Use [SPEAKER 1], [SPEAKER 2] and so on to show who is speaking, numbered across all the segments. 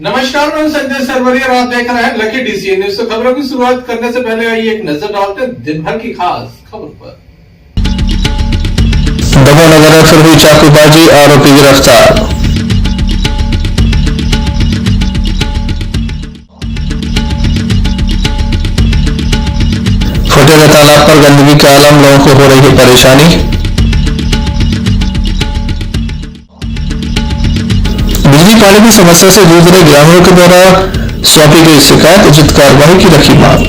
[SPEAKER 1] नमस्कार, मैं संजय सरवरिया और आप देख रहे हैं लकी डीसी न्यूज। तो खबरों की शुरुआत करने से पहले आइए एक नजर डालते हैं दिन भर की खास खबर पर।
[SPEAKER 2] दमोह नगर में फिर हुई चाकूबाजी, आरोपी गिरफ्तार। फुटेले तालाब पर गंदगी के आलम, लोगों को हो रही है परेशानी। बिजली पानी की समस्या से जूझ रहे ग्रामीणों के द्वारा सौंपी गई शिकायत, उचित कार्रवाई की रखी मांग।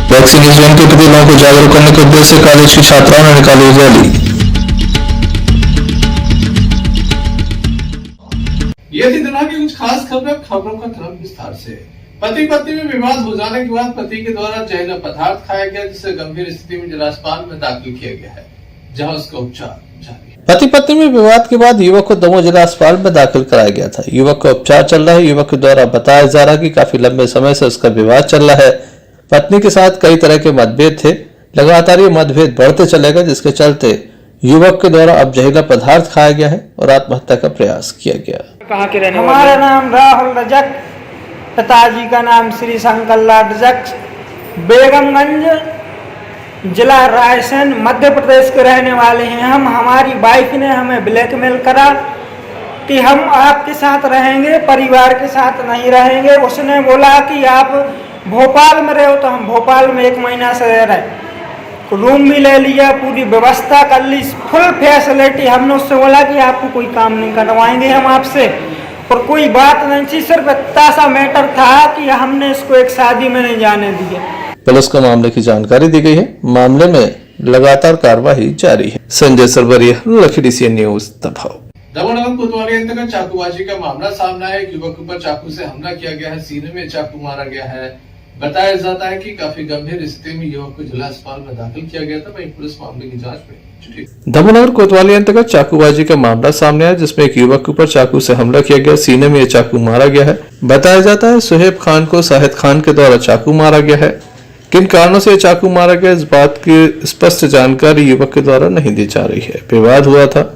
[SPEAKER 2] वैक्सीनेशन के प्रति लोगों को जागरूक करने के उद्देश्य से कॉलेज की छात्राओं ने निकाली रैली।
[SPEAKER 1] ये थी दुनिया की कुछ खास खबरें। खबरों का क्रम विस्तार से। पति पत्नी में विवाद हो जाने के बाद पति के द्वारा जहरीला पदार्थ खाया गया, जिसे गंभीर स्थिति में जिला अस्पताल में दाखिल किया गया है, जहां उसका उपचार जारी है।
[SPEAKER 2] पति पत्नी में विवाद के बाद युवक को दमोह जिला अस्पताल में दाखिल कराया गया था। युवक का उपचार चल रहा है। युवक के द्वारा बताया जा रहा है कि काफी लंबे समय से उसका विवाद चल रहा है। पत्नी के साथ कई तरह के मतभेद थे। लगातार ये मतभेद बढ़ते चले गए, जिसके चलते युवक के द्वारा अब जहरीला पदार्थ खाया गया है और आत्महत्या का प्रयास किया गया।
[SPEAKER 3] कहाँ के रहने वाले? हमारा नाम राहुल रजक, पिताजी का नाम श्री शंकर लाल रजक, बेगमगंज, जिला रायसेन, मध्य प्रदेश के रहने वाले हैं हम। हमारी वाइफ ने हमें ब्लैकमेल करा कि हम आपके साथ रहेंगे, परिवार के साथ नहीं रहेंगे। उसने बोला कि आप भोपाल में रहो, तो हम भोपाल में 1 महीना से रह रहे, रूम भी ले लिया, पूरी व्यवस्था कर ली, फुल फैसिलिटी। हमने उससे बोला कि आपको कोई काम नहीं करवाएंगे हम आपसे, और कोई बात नहीं थी, सिर्फ इतना सा मैटर था कि हमने इसको एक शादी में नहीं जाने दिया।
[SPEAKER 2] पुलिस को मामले की जानकारी दी गई है। मामले में लगातार कार्रवाई जारी है। Sanjay Sarwaria, Lucky DC News, Damoh.
[SPEAKER 1] Damoh नगर कोतवाली अंतर्गत चाकूबाजी का मामला सामने आया। युवक के ऊपर चाकू से हमला किया गया है, सीने में चाकू मारा गया है। बताया जाता है कि काफी गंभीर स्थिति में युवक को जिला अस्पताल में दाखिल किया गया था। वहीं पुलिस मामले की जांच में जुटी।
[SPEAKER 2] दमोह नगर कोतवाली अंतर्गत चाकूबाजी का मामला सामने आया, जिसमें एक युवक के ऊपर चाकू से हमला किया गया, सीने में यह चाकू मारा गया है। बताया जाता है सुहेब खान को शाहिद खान के द्वारा चाकू मारा गया है। किन कारणों से चाकू मारा गया, इस बात की स्पष्ट जानकारी युवक के द्वारा नहीं दी जा रही है। विवाद हुआ था।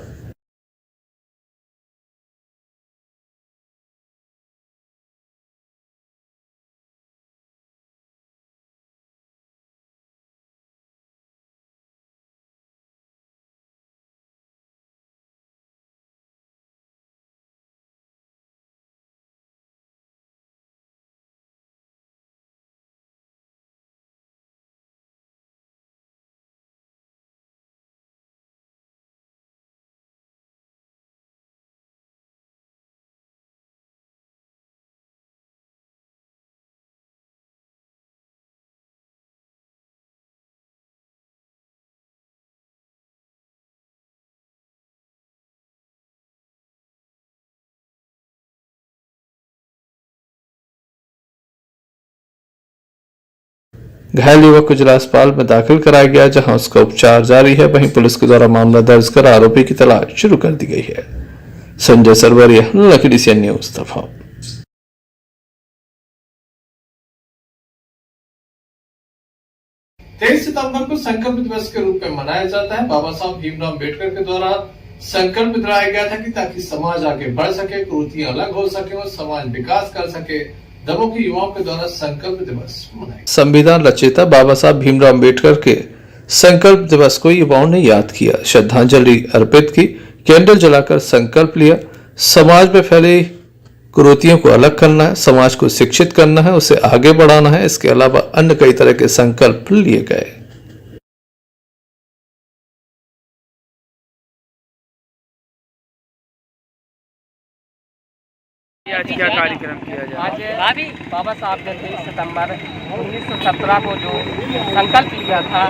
[SPEAKER 2] घायल युवक को जिला अस्पताल में दाखिल कराया गया, जहां उसका उपचार जारी है। वहीं पुलिस के द्वारा मामला दर्ज कर आरोपी की तलाश शुरू कर दी गई है। Sanjay Sarwaria, Lucky DC News, Damoh.
[SPEAKER 1] 23 सितंबर को संकल्प दिवस के रूप में मनाया जाता है। बाबा साहब भीमराव अम्बेडकर के द्वारा संकल्प दिलाया गया था कि ताकि समाज आगे बढ़ सके, कुरीतियां अलग हो सके और समाज विकास कर सके। दमोह के युवाओं के द्वारा संकल्प दिवस मनाया।
[SPEAKER 2] संविधान रचयिता बाबा साहब भीमराव अम्बेडकर के संकल्प दिवस को युवाओं ने याद किया, श्रद्धांजलि अर्पित की, कैंडल जलाकर संकल्प लिया। समाज में फैली कुरीतियों को अलग करना है, समाज को शिक्षित करना है, उसे आगे बढ़ाना है। इसके अलावा अन्य कई तरह के संकल्प लिए गए।
[SPEAKER 3] आज क्या कार्यक्रम किया जाए?
[SPEAKER 4] आज बाबा साहब ने 23 सितंबर 1917 को जो संकल्प लिया था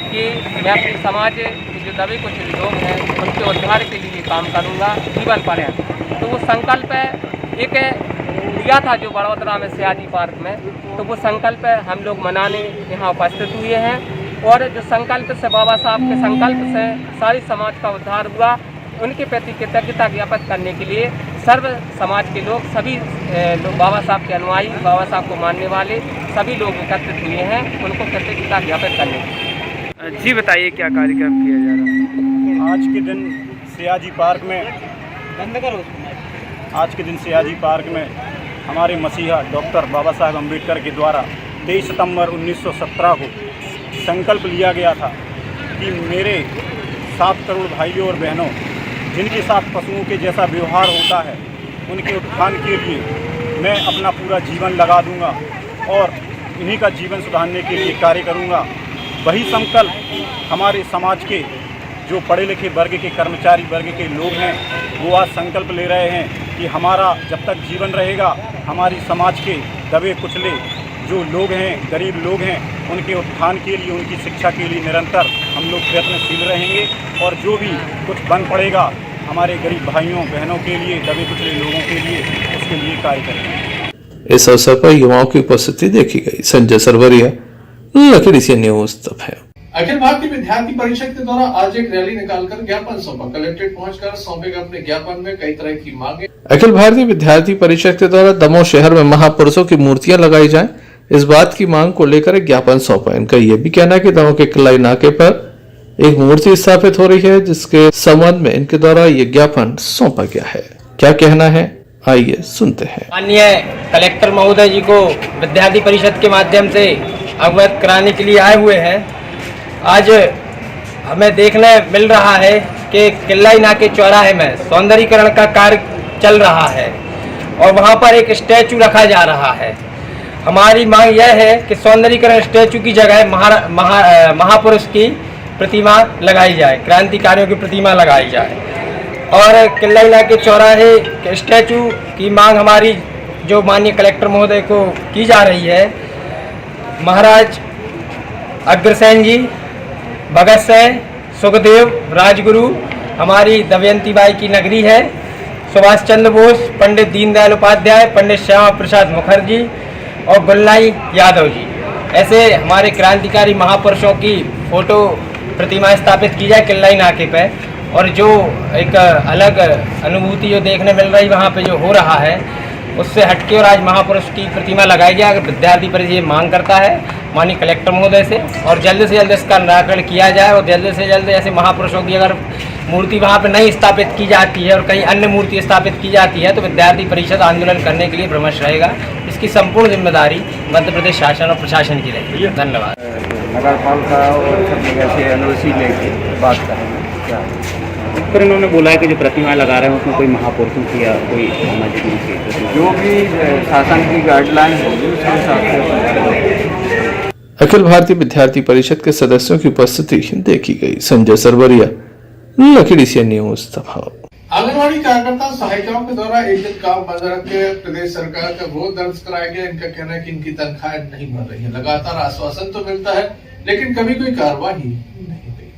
[SPEAKER 4] कि मैं अपने समाज के जो दबे कुछ लोग हैं उनके उद्धार के लिए काम करूंगा जीवन पर्यंत। तो वो संकल्प एक लिया था जो बड़ौदा में सियाजी पार्क में। तो वो संकल्प हम लोग मनाने यहाँ उपस्थित हुए हैं, और जो संकल्प से बाबा साहब के संकल्प से सारी समाज का उद्धार हुआ, उनके प्रति कृतज्ञता ज्ञापित करने के लिए सर्व समाज के लोग, सभी लोग, बाबा साहब के अनुयायी, बाबा साहब को मानने वाले सभी लोग एकत्रित हुए हैं उनको कृतज्ञता ज्ञापित करने के लिए।
[SPEAKER 3] जी बताइए क्या कार्यक्रम किया जा रहा है?
[SPEAKER 5] आज के दिन सियाजी पार्क में आज के दिन सयाजी पार्क में हमारे मसीहा डॉक्टर बाबा साहब अम्बेडकर के द्वारा 23 सितंबर 1917 को संकल्प लिया गया था कि मेरे 7 करोड़ भाइयों और बहनों जिनके साथ पशुओं के जैसा व्यवहार होता है उनके उत्थान के लिए मैं अपना पूरा जीवन लगा दूंगा और इन्हीं का जीवन सुधारने के लिए कार्य करूंगा। वही संकल्प हमारे समाज के जो पढ़े लिखे वर्ग के कर्मचारी वर्ग के लोग हैं वो आज संकल्प ले रहे हैं कि हमारा जब तक जीवन रहेगा हमारी समाज के दबे कुचले जो लोग हैं गरीब लोग हैं उनके उत्थान के लिए उनकी शिक्षा के लिए निरंतर हम लोग प्रयत्नशील रहेंगे और जो भी कुछ बन पड़ेगा हमारे गरीब भाइयों बहनों के लिए दबे कुचले लोगों के लिए उसके लिए कार्य करेंगे।
[SPEAKER 2] इस अवसर पर युवाओं की उपस्थिति देखी गई। संजय सरवरिया, लखीडीसी न्यूज तपैया।
[SPEAKER 1] अखिल भारतीय विद्यार्थी परिषद के द्वारा आज एक रैली निकालकर ज्ञापन सौंपा। कलेक्ट्रेट पहुंचकर सौंपे गए अपने ज्ञापन में कई तरह की मांगे।
[SPEAKER 2] अखिल भारतीय विद्यार्थी परिषद के द्वारा दमोह शहर में महापुरुषों की मूर्तियां लगाई जाएं, इस बात की मांग को लेकर एक ज्ञापन सौंपा। इनका यह भी कहना है कि दमोह के किलाई नाके पर एक मूर्ति स्थापित हो रही है, जिसके संबंध में इनके द्वारा ये ज्ञापन सौंपा गया है। क्या कहना है, आइए सुनते हैं।
[SPEAKER 6] माननीय कलेक्टर महोदय जी को विद्यार्थी परिषद के माध्यम से अवगत कराने के लिए आए हुए हैं। आज हमें देखने मिल रहा है कि किलाई नाके चौराहे में सौंदर्यीकरण का कार्य चल रहा है और वहां पर एक स्टैचू रखा जा रहा है। हमारी मांग यह है कि सौंदर्यीकरण स्टैचू की जगह महापुरुष की प्रतिमा लगाई जाए, क्रांतिकारियों की प्रतिमा लगाई जाए और किलाई नाके चौराहे के स्टैचू की मांग हमारी जो माननीय कलेक्टर महोदय को की जा रही है। महाराज अग्रसेन जी, भगत सिंह, सुखदेव, राजगुरु, हमारी दमयंती बाई की नगरी है, सुभाष चंद्र बोस, पंडित दीनदयाल उपाध्याय, पंडित श्यामा प्रसाद मुखर्जी और गुलनाई यादव जी, ऐसे हमारे क्रांतिकारी महापुरुषों की फोटो प्रतिमा स्थापित की जाए किलाई नाके पे। और जो एक अलग अनुभूति जो देखने मिल रही वहाँ पे जो हो रहा है उससे हटके और आज महापुरुष की प्रतिमा लगाई जाए। अगर विद्यार्थी परिषद ये मांग करता है माननीय कलेक्टर महोदय से और जल्द से जल्द इसका निराकरण किया जाए और जल्द से जल्द ऐसे महापुरुषों की अगर मूर्ति वहाँ पे नहीं स्थापित की जाती है और कहीं अन्य मूर्ति स्थापित की जाती है तो विद्यार्थी परिषद आंदोलन करने के लिए विमर्श रहेगा। इसकी संपूर्ण जिम्मेदारी मध्य प्रदेश शासन और प्रशासन की रहेगी। धन्यवाद।
[SPEAKER 7] नगर पालिका और सब जगह से एनओसी लेके बात करेंगे। क्या
[SPEAKER 8] पर इन्होंने बोला है कि जो प्रतिमा लगा रहे हैं उसमें कोई महापुरुषों की या कोई सामाजिक
[SPEAKER 7] जो भी शासन की गाइडलाइन होगी उसके हिसाब से।
[SPEAKER 2] अखिल भारतीय विद्यार्थी परिषद के सदस्यों की उपस्थिति देखी गई। संजय सरवरिया, लखीडीसी न्यूज तपैया।
[SPEAKER 1] आंगनबाड़ी कार्यकर्ता सहायिकाओं के द्वारा एक दिन काम बंद रख के प्रदेश सरकार का विरोध दर्ज कराया गया। इनका कहना है कि इनकी तनख्वाहें नहीं बढ़ रही है। लगातार आश्वासन तो मिलता है लेकिन कभी कोई कार्रवाई नहीं हुई।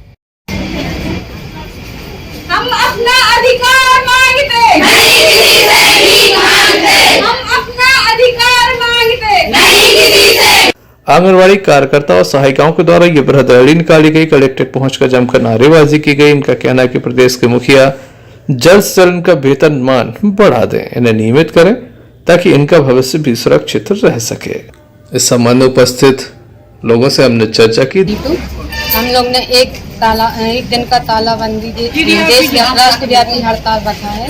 [SPEAKER 9] हम अपना अधिकार मांगते नहीं मांगते। हम अपना अधिकार मांगते नहीं।
[SPEAKER 2] आंगनबाड़ी कार्यकर्ता और सहायिकाओं के द्वारा ये बृहद रैली निकाली गई। कलेक्ट्रेट पहुंचकर जमकर नारेबाजी की गई। इनका कहना है कि प्रदेश के मुखिया जल्द से जल्द इनका वेतनमान बढ़ा दें, इन्हें नियमित करें ताकि इनका भविष्य भी सुरक्षित रह सके। इस संबंध में उपस्थित लोगों से हमने चर्चा की।
[SPEAKER 10] हम लोग ने एक दिन का तालाबंदी देश राष्ट्रव्यापी हड़ताल रखा है।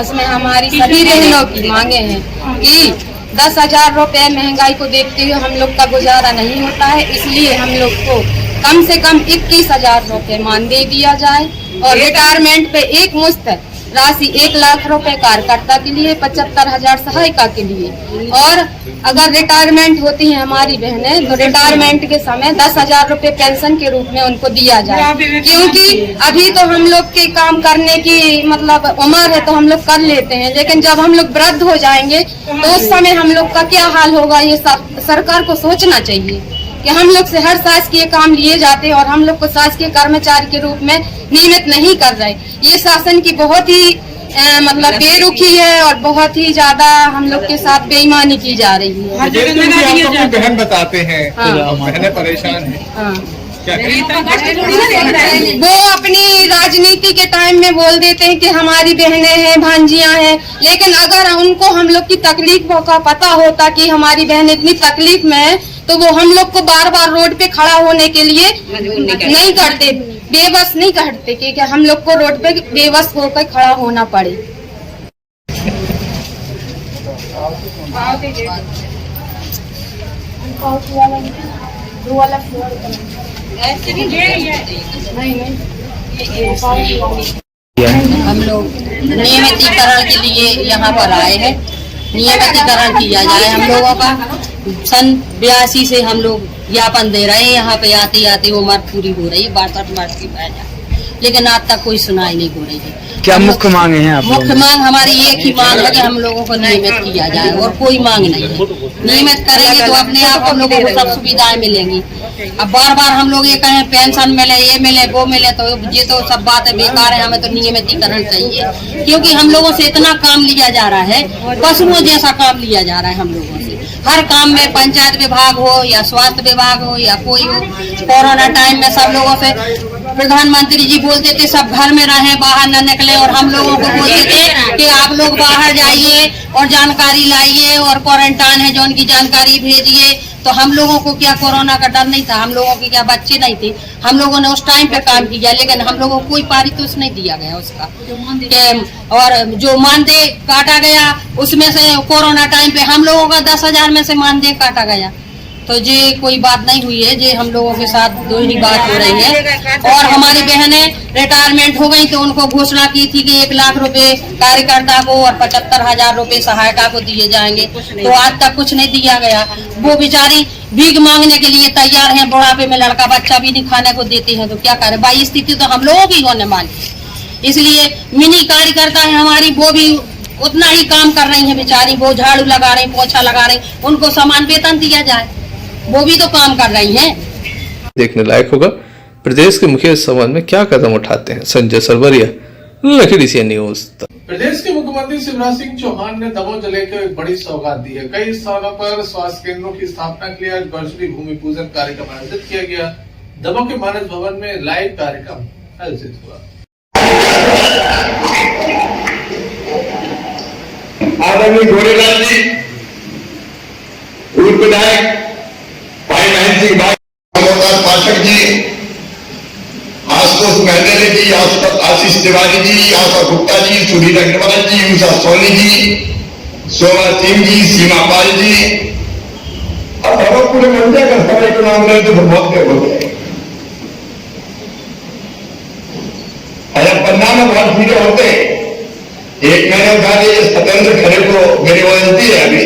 [SPEAKER 10] उसमें हमारी सभी बहनों की मांगे हैं कि 10,000 रुपए महंगाई को देखते हुए हम लोग का गुजारा नहीं होता है, इसलिए हम लोग को कम से कम 21,000 रुपए मानदेय दिया जाए और रिटायरमेंट पे एक मुश्त राशि 1 लाख रुपए कार्यकर्ता के लिए, 75,000 सहायिका के लिए। और अगर रिटायरमेंट होती है हमारी बहनें तो रिटायरमेंट के समय 10,000 रुपए पेंशन के रूप में उनको दिया जाए, क्योंकि अभी तो हम लोग के काम करने की मतलब उम्र है तो हम लोग कर लेते हैं, लेकिन जब हम लोग वृद्ध हो जाएंगे तो उस समय हम लोग का क्या हाल होगा, ये सरकार को सोचना चाहिए कि हम लोग से हर शासकीय काम लिए जाते हैं और हम लोग को शासकीय कर्मचारी के रूप में नियमित नहीं कर रहे। ये शासन की बहुत ही मतलब बेरुखी है और बहुत ही ज्यादा हम लोग के साथ बेईमानी की जा रही है।
[SPEAKER 1] बहन बताते हैं बहनें परेशान हैं।
[SPEAKER 10] हाँ। वो अपनी राजनीति के टाइम में बोल देते हैं कि हमारी बहनें हैं, भांजियां हैं, लेकिन अगर उनको हम लोग की तकलीफों का पता होता कि हमारी बहन इतनी तकलीफ में है तो वो हम लोग को बार बार रोड पे खड़ा होने के लिए नहीं करते, बेबस नहीं करते कि हम लोग को रोड पे बेबस होकर खड़ा होना पड़े। हम लोग नियमितीकरण के लिए यहाँ पर आए हैं। नियमितीकरण किया जाए हम लोगों का। सन 82 से हम लोग ज्ञापन दे रहे हैं, यहाँ पे आते आते उम्र पूरी हो रही है, 62 वर्ष की पै जाए, लेकिन आज तक कोई सुनाई नहीं हो रही है।
[SPEAKER 7] क्या मुख्य मांग है आप?
[SPEAKER 10] मुख्य मांग हमारी एक ही मांग है कि हम लोगों को नियमित किया जाए, और कोई मांग नहीं है। नियमित करेंगे तो अपने आप हम लोगों को सब सुविधाएं मिलेंगी। अब बार बार हम लोग ये कहें पेंशन मिले, ये मिले, वो मिले, तो ये तो सब बातें बेकार है। हमें तो नियमितीकरण चाहिए, क्योंकि हम लोगों से इतना काम लिया जा रहा है, पशुओं जैसा काम लिया जा रहा है हम लोगों से। हर काम में पंचायत विभाग हो या स्वास्थ्य विभाग हो या कोई हो। कोरोना टाइम में सब लोगों से प्रधानमंत्री जी बोलते थे सब घर में रहें, बाहर न निकले, और हम लोगों को बोलते थे कि आप लोग बाहर जाइए और जानकारी लाइए और क्वारंटाइन है जो उनकी जानकारी भेजिए। तो हम लोगों को क्या कोरोना का डर नहीं था? हम लोगों के क्या बच्चे नहीं थे? हम लोगों ने उस टाइम पे काम किया, लेकिन हम लोगों को कोई पारितोषिक नहीं दिया गया उसका। और जो मानदेय काटा गया उसमें से कोरोना टाइम पे हम लोगों का 10,000 में से मानदेय काटा गया। तो ये कोई बात नहीं हुई है, ये हम लोगों के साथ दो ही बात हो रही है। और हमारी बहनें रिटायरमेंट हो गई तो उनको घोषणा की थी कि 1 लाख रुपए कार्यकर्ता को और 75,000 रुपए सहायता को दिए जाएंगे, तो आज तक कुछ नहीं दिया गया। वो बेचारी भीख मांगने के लिए तैयार हैं। बुढ़ापे में लड़का बच्चा भी नहीं खाने को देते हैं, तो क्या करें भाई? स्थिति तो हम लोगों की होने वाली। इसलिए मिनी कार्यकर्ता है हमारी, वो भी उतना ही काम कर रही है बेचारी। वो झाड़ू लगा रही, पोछा लगा रही, उनको समान वेतन दिया जाए, वो भी तो काम कर रही हैं।
[SPEAKER 2] देखने लायक होगा प्रदेश के मुखिया इस संबंध में क्या कदम उठाते हैं। संजय सरवरिया, लखीडीह सीएन न्यूज।
[SPEAKER 1] प्रदेश के मुख्यमंत्री शिवराज सिंह चौहान ने दमोह जिले को एक बड़ी सौगात दी है। कई स्थानों पर स्वास्थ्य केंद्रों की स्थापना के लिए आज वर्चुअली भूमि पूजन कार्यक्रम आयोजित किया गया। दमोह के मानस भवन में लाइव कार्यक्रम आयोजित हुआ।
[SPEAKER 11] आदरणीय गोरेलाल जी, पूर्व विधायक भाई महेंद्र सिंह भाई, पाठक जी, आशुतोष मेहंदे जी, आशीष तिवारी जी, आशा गुप्ता जी, सुधीर अग्रवाल जी, उषा सोनी जी, शोभा सिंह जी, सीमा पाल जी। अब हम पूरे मंदिर का समय के नाम ले तो बहुत देर हो गए। अगर पन्ना में बहुत भीड़े होते, एक महीने बाद ये सत्येंद्र खरे को मेरी वजंती है, अभी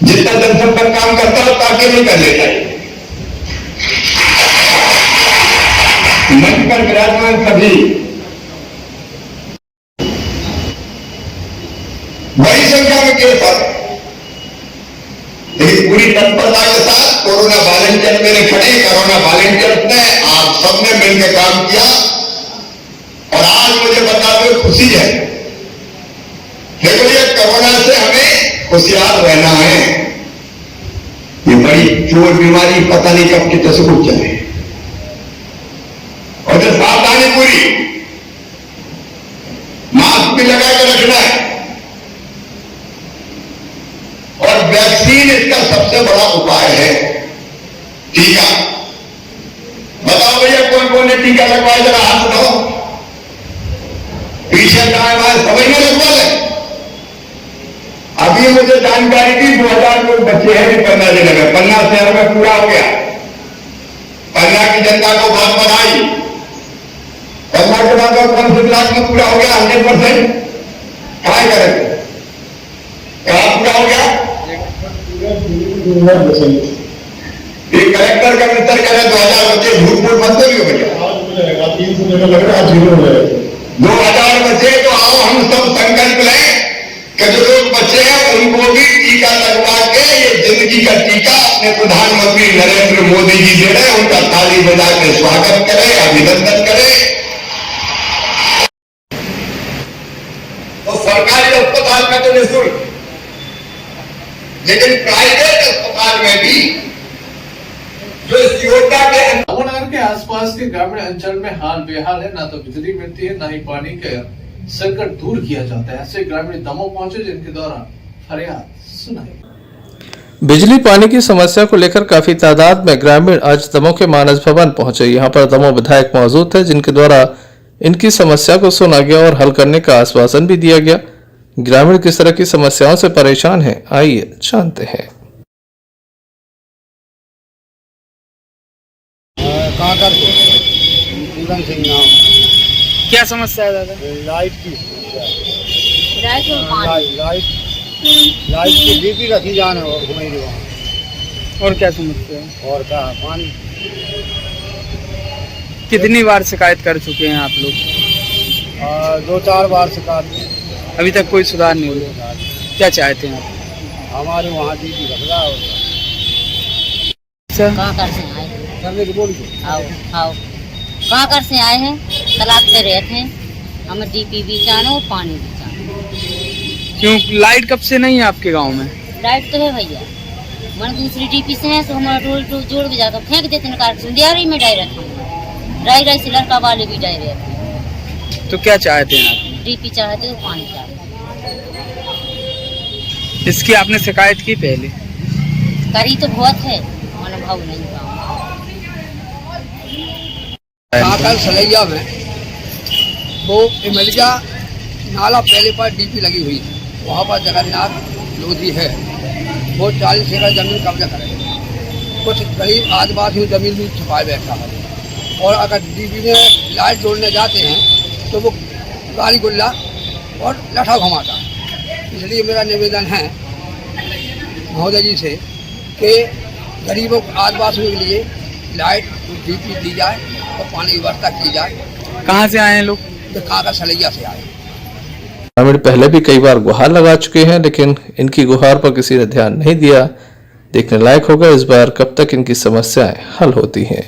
[SPEAKER 11] जितना जनसंपर्क काम करता है ताकि नहीं कर लेता है। मंच पर विराजमान सभी बड़ी संख्या में केस आते, लेकिन पूरी तत्परता के साथ कोरोना वॉलंटियर मेरे खड़े, कोरोना वॉलंटियर्स ने आप सबने मिलकर काम किया। और आज मुझे बताते हुए खुशी है। देखो, ये कोरोना से हमें होशियार रहना है। ये बड़ी चोर बीमारी पता नहीं कब कितने से उठ जाए, और जो सावधानी पूरी, मास्क भी लगा के रखना है, और वैक्सीन इसका सबसे बड़ा उपाय है। टीका, बताओ भैया कौन कौन ने टीका लगवाया? जरा हाथ उठाओ, पीछे दाएं बाएं सभी में लगवा ले। अभी मुझे जानकारी थी 2000 लोग बच्चे हैं कि पन्ना जिले में, पन्ना शहर में पूरा हो गया। पन्ना की जनता को बहुत बधाई। पन्ना के बाद 5 लाख में पूरा हो गया 100%। क्या करेंगे? कहा पूरा हो गया? ये कलेक्टर का मित्र कह रहे 2000 बच्चे, झूठ मूठ मत बोलिए भैया। 2000 बच्चे, तो आओ हम सब संकल्प लें कि जो लोग बच्चे हैं उनको भी टीका लगवा के ये जिंदगी का टीका अपने प्रधानमंत्री नरेंद्र मोदी जी दे रहे हैं, उनका ताली बजा के स्वागत करें, अभिनंदन करें। तो सरकारी अस्पताल में तो निःशुल्क, लेकिन प्राइवेट अस्पताल में भी जो इस योजना के
[SPEAKER 1] नगर के आसपास के ग्रामीण अंचल में हाल बेहाल है। ना तो बिजली मिलती है, ना ही पानी का संकट दूर किया जाता है। ऐसे ग्रामीण दमोह पहुंचे जिनके द्वारा फरियाद सुनाई।
[SPEAKER 2] बिजली पानी की समस्या को लेकर काफी तादाद में ग्रामीण आज दमोह के मानस भवन पहुंचे। यहां पर दमोह विधायक मौजूद थे, जिनके द्वारा इनकी समस्या को सुना गया और हल करने का आश्वासन भी दिया गया। ग्रामीण किस तरह की समस्याओं से परेशान हैं, आइए जानते हैं।
[SPEAKER 12] पूरन सिंह नाम।
[SPEAKER 3] क्या समस्या है दादा?
[SPEAKER 12] लाइट की लाइट की डीपी रखी जाने
[SPEAKER 3] और क्या समस्या है?
[SPEAKER 12] और क्या पानी।
[SPEAKER 3] कितनी बार शिकायत कर चुके हैं आप लोग?
[SPEAKER 12] 2-4 बार शिकायत।
[SPEAKER 3] अभी तक कोई सुधार नहीं हुआ। क्या चाहते हैं आप?
[SPEAKER 12] हमारे वहाँ डीपी रख रहा है।
[SPEAKER 10] कहाँ कर से आए हैं? आओ कहाँ कर से आए हैं? तालाब से रहते हैं। हमें डीपी भी चाहिए और पानी भी चाहिए।
[SPEAKER 3] क्यों लाइट कब से नहीं है आपके गांव में?
[SPEAKER 10] लाइट तो है भैया, मन दूसरी डीपी से है तो हमारा रोल जोड़ भी जाता, फेंक देते हैं दिहाड़ी में डायरेक्ट। राई से लड़का वाले भी डायरेक्ट।
[SPEAKER 3] तो क्या चाहते हैं आप?
[SPEAKER 10] डीपी चाहते हो, पानी चाहिए।
[SPEAKER 3] इसकी आपने शिकायत की पहले?
[SPEAKER 10] करी तो बहुत है, अनुभव नहीं हुआ।
[SPEAKER 12] काकल सलैया में वो इमलिया नाला पहले पर डीपी लगी हुई है, वहाँ पर जगन्नाथ लोधी है, वो 40 एकड़ जमीन कब्जा करेगा। कुछ गरीब आदिवासी जमीन भी छुपाए बैठा है, और अगर डीपी में लाइट जोड़ने जाते हैं तो वो गाली गुल्ला और लठा घुमाता है। इसलिए मेरा निवेदन है महोदय जी से कि गरीबों आदिवासियों के लिए लाइट डीपी दी जाए और पानी की व्यवस्था की जाए।
[SPEAKER 3] कहाँ से आए हैं लोग?
[SPEAKER 12] काका सलैया से आए।
[SPEAKER 2] ग्रामीण पहले भी कई बार गुहार लगा चुके हैं, लेकिन इनकी गुहार पर किसी ने ध्यान नहीं दिया। देखने लायक होगा इस बार कब तक इनकी समस्याएं हल होती हैं।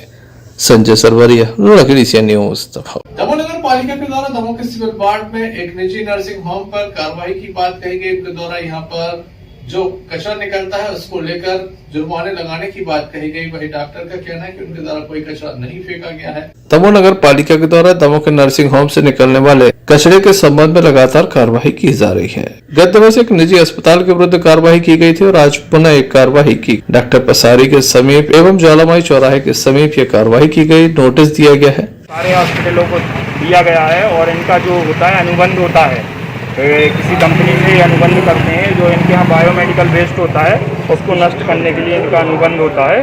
[SPEAKER 2] संजय सरवरिया, लखीडीसिया न्यूज।
[SPEAKER 1] दमोह नगर पालिका के द्वारा दमोह के सिविल वार्ड में एक निजी नर्सिंग होम पर कार्रवाई की बात कही गई। उनके द्वारा यहाँ पर जो कचरा निकलता है उसको लेकर जुर्माने लगाने की बात कही गई। वही डॉक्टर का कहना है कि उनके द्वारा कोई कचरा नहीं फेंका गया है।
[SPEAKER 2] दमोह नगर पालिका के द्वारा दमोह के नर्सिंग होम से निकलने वाले कचरे के संबंध में लगातार कार्रवाई की जा रही है। गत दिवस एक निजी अस्पताल के विरुद्ध कार्रवाई की गई थी और आज पुनः एक कार्रवाई की। डॉक्टर पसारी के समीप एवं ज्वालामाई चौराहे के समीप ये कार्रवाई की गई। नोटिस दिया गया है।
[SPEAKER 5] सारे हॉस्पिटलों को दिया गया है और इनका जो होता है अनुबंध होता है, किसी कंपनी से अनुबंध करते हैं। जो इनके यहाँ बायोमेडिकल वेस्ट होता है उसको नष्ट करने के लिए इनका अनुबंध होता है।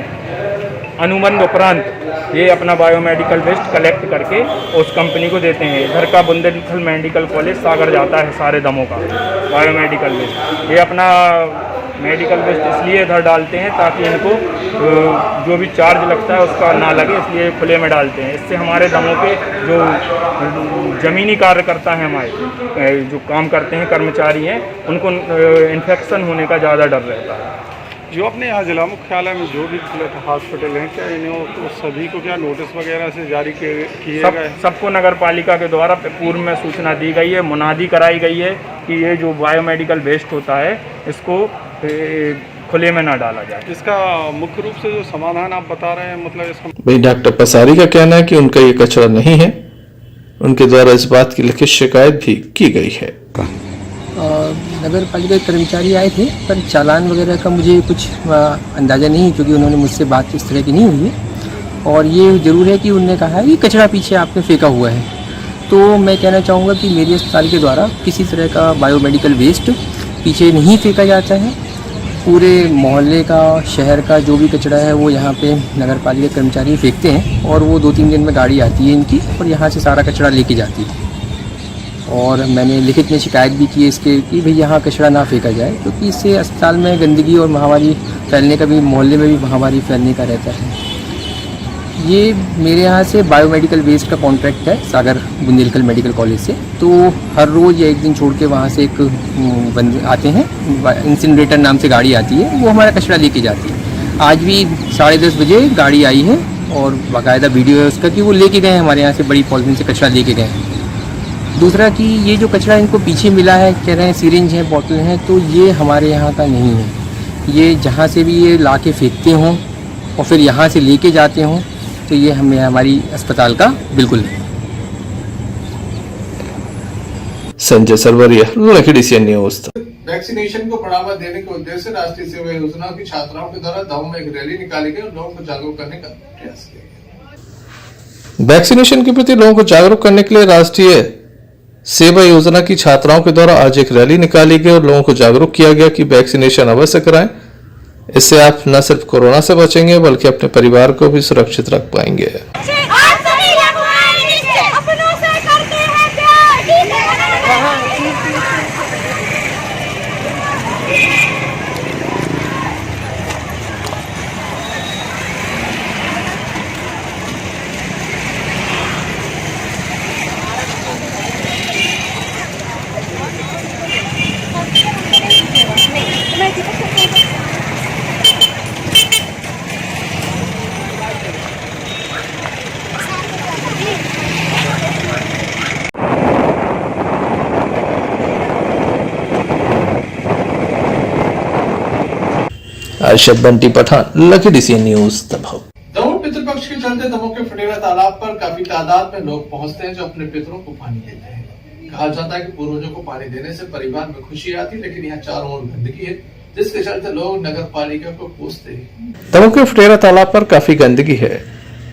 [SPEAKER 5] अनुबंध उपरांत ये अपना बायोमेडिकल वेस्ट कलेक्ट करके उस कंपनी को देते हैं। इधर का बुंदेलखंड मेडिकल कॉलेज सागर जाता है सारे दमों का बायोमेडिकल वेस्ट। ये अपना मेडिकल वेस्ट इसलिए इधर डालते हैं ताकि इनको जो भी चार्ज लगता है उसका ना लगे, इसलिए खुले में डालते हैं। इससे हमारे दमों के जो ज़मीनी कार्यकर्ता हैं, हमारे जो काम करते हैं कर्मचारी हैं, उनको इन्फेक्शन होने का ज़्यादा डर रहता है।
[SPEAKER 13] जो अपने यहाँ जिला मुख्यालय में जो भी हॉस्पिटल हैं, क्या इन्हें तो सभी को क्या नोटिस वगैरह से जारी किए गए?
[SPEAKER 5] सबको नगर पालिका के द्वारा पूर्व में सूचना दी गई है, मुनादी कराई गई है कि ये जो बायोमेडिकल वेस्ट होता है इसको खुले में ना डाला जाए।
[SPEAKER 13] इसका मुख्य रूप से जो समाधान आप बता रहे हैं, मतलब इसका
[SPEAKER 2] भाई डॉक्टर पसारी का कहना है कि उनका ये कचरा नहीं है। उनके द्वारा इस बात की लिखित शिकायत भी की गई है।
[SPEAKER 14] नगर पालिका के कर्मचारी आए थे, पर चालान वगैरह का मुझे कुछ अंदाज़ा नहीं, क्योंकि उन्होंने मुझसे बात इस तरह की नहीं हुई है। और ये ज़रूर है कि उन्होंने कहा है कि कचरा पीछे आपने फेंका हुआ है। तो मैं कहना चाहूँगा कि मेरे अस्पताल के द्वारा किसी तरह का बायोमेडिकल वेस्ट पीछे नहीं फेंका जाता है। पूरे मोहल्ले का, शहर का जो भी कचरा है वो यहाँ पे नगर पालिका कर्मचारी फेंकते हैं, और वो 2-3 दिन में गाड़ी आती है इनकी और यहाँ से सारा कचरा लेके जाती है। और मैंने लिखित में शिकायत भी की है इसके कि भाई यहाँ कचरा ना फेंका जाए, क्योंकि इससे अस्पताल में गंदगी और महामारी फैलने का भी, मोहल्ले में भी महामारी फैलने का रहता है। ये मेरे यहाँ से बायोमेडिकल वेस्ट का कॉन्ट्रैक्ट है सागर बुंदेलखंड मेडिकल कॉलेज से। तो हर रोज़ या एक दिन छोड़ के वहाँ से एक बंदे आते हैं, इंसिनरेटर नाम से गाड़ी आती है, वो हमारा कचरा लेके जाती है। आज भी 10:30 बजे गाड़ी आई है और बाकायदा वीडियो है उसका कि वो लेके गए हैं हमारे यहाँ से, बड़ी पॉलिथीन से कचरा लेके गए हैं। दूसरा कि ये जो कचरा इनको पीछे मिला है, कह रहे हैं सिरिंज है, बोतल हैं, तो ये हमारे यहाँ का नहीं है। ये जहाँ से भी ये ला के फेंकते हों और फिर यहाँ से लेके जाते हों, तो ये हमें हमारी अस्पताल का बिल्कुल नहीं।
[SPEAKER 2] संजय सरवरिया, लखीडीसिया न्यूज।
[SPEAKER 1] वैक्सीनेशन को बढ़ावा देने के उद्देश्य से राष्ट्रीय सेवा योजना की छात्राओं के द्वारा दमोह में एक रैली निकाली गई और लोगों को जागरूक करने का प्रयास किया गया।
[SPEAKER 2] वैक्सीनेशन के प्रति लोगों को जागरूक करने के लिए राष्ट्रीय सेवा योजना की छात्राओं के द्वारा आज एक रैली निकाली गई और लोगों को जागरूक किया गया कि वैक्सीनेशन अवश्य कराएं। इससे आप न सिर्फ कोरोना से बचेंगे बल्कि अपने परिवार को भी सुरक्षित रख पाएंगे। Arshad Bunty Pathan, Lucky DCN News Damoh.
[SPEAKER 1] Damoh Pitrupaksha के चलते दमोह के फटेरा तालाब पर काफी तादाद में लोग पहुंचते हैं जो अपने पितरों को पानी देते हैं। कहा जाता है कि पूर्वजों को पानी देने से परिवार में खुशी आती, लेकिन यहाँ चारों ओर गंदगी है जिसके चलते लोग नगर पालिका को कोसते हैं।
[SPEAKER 2] दमोह के फटेरा तालाब पर काफी गंदगी है।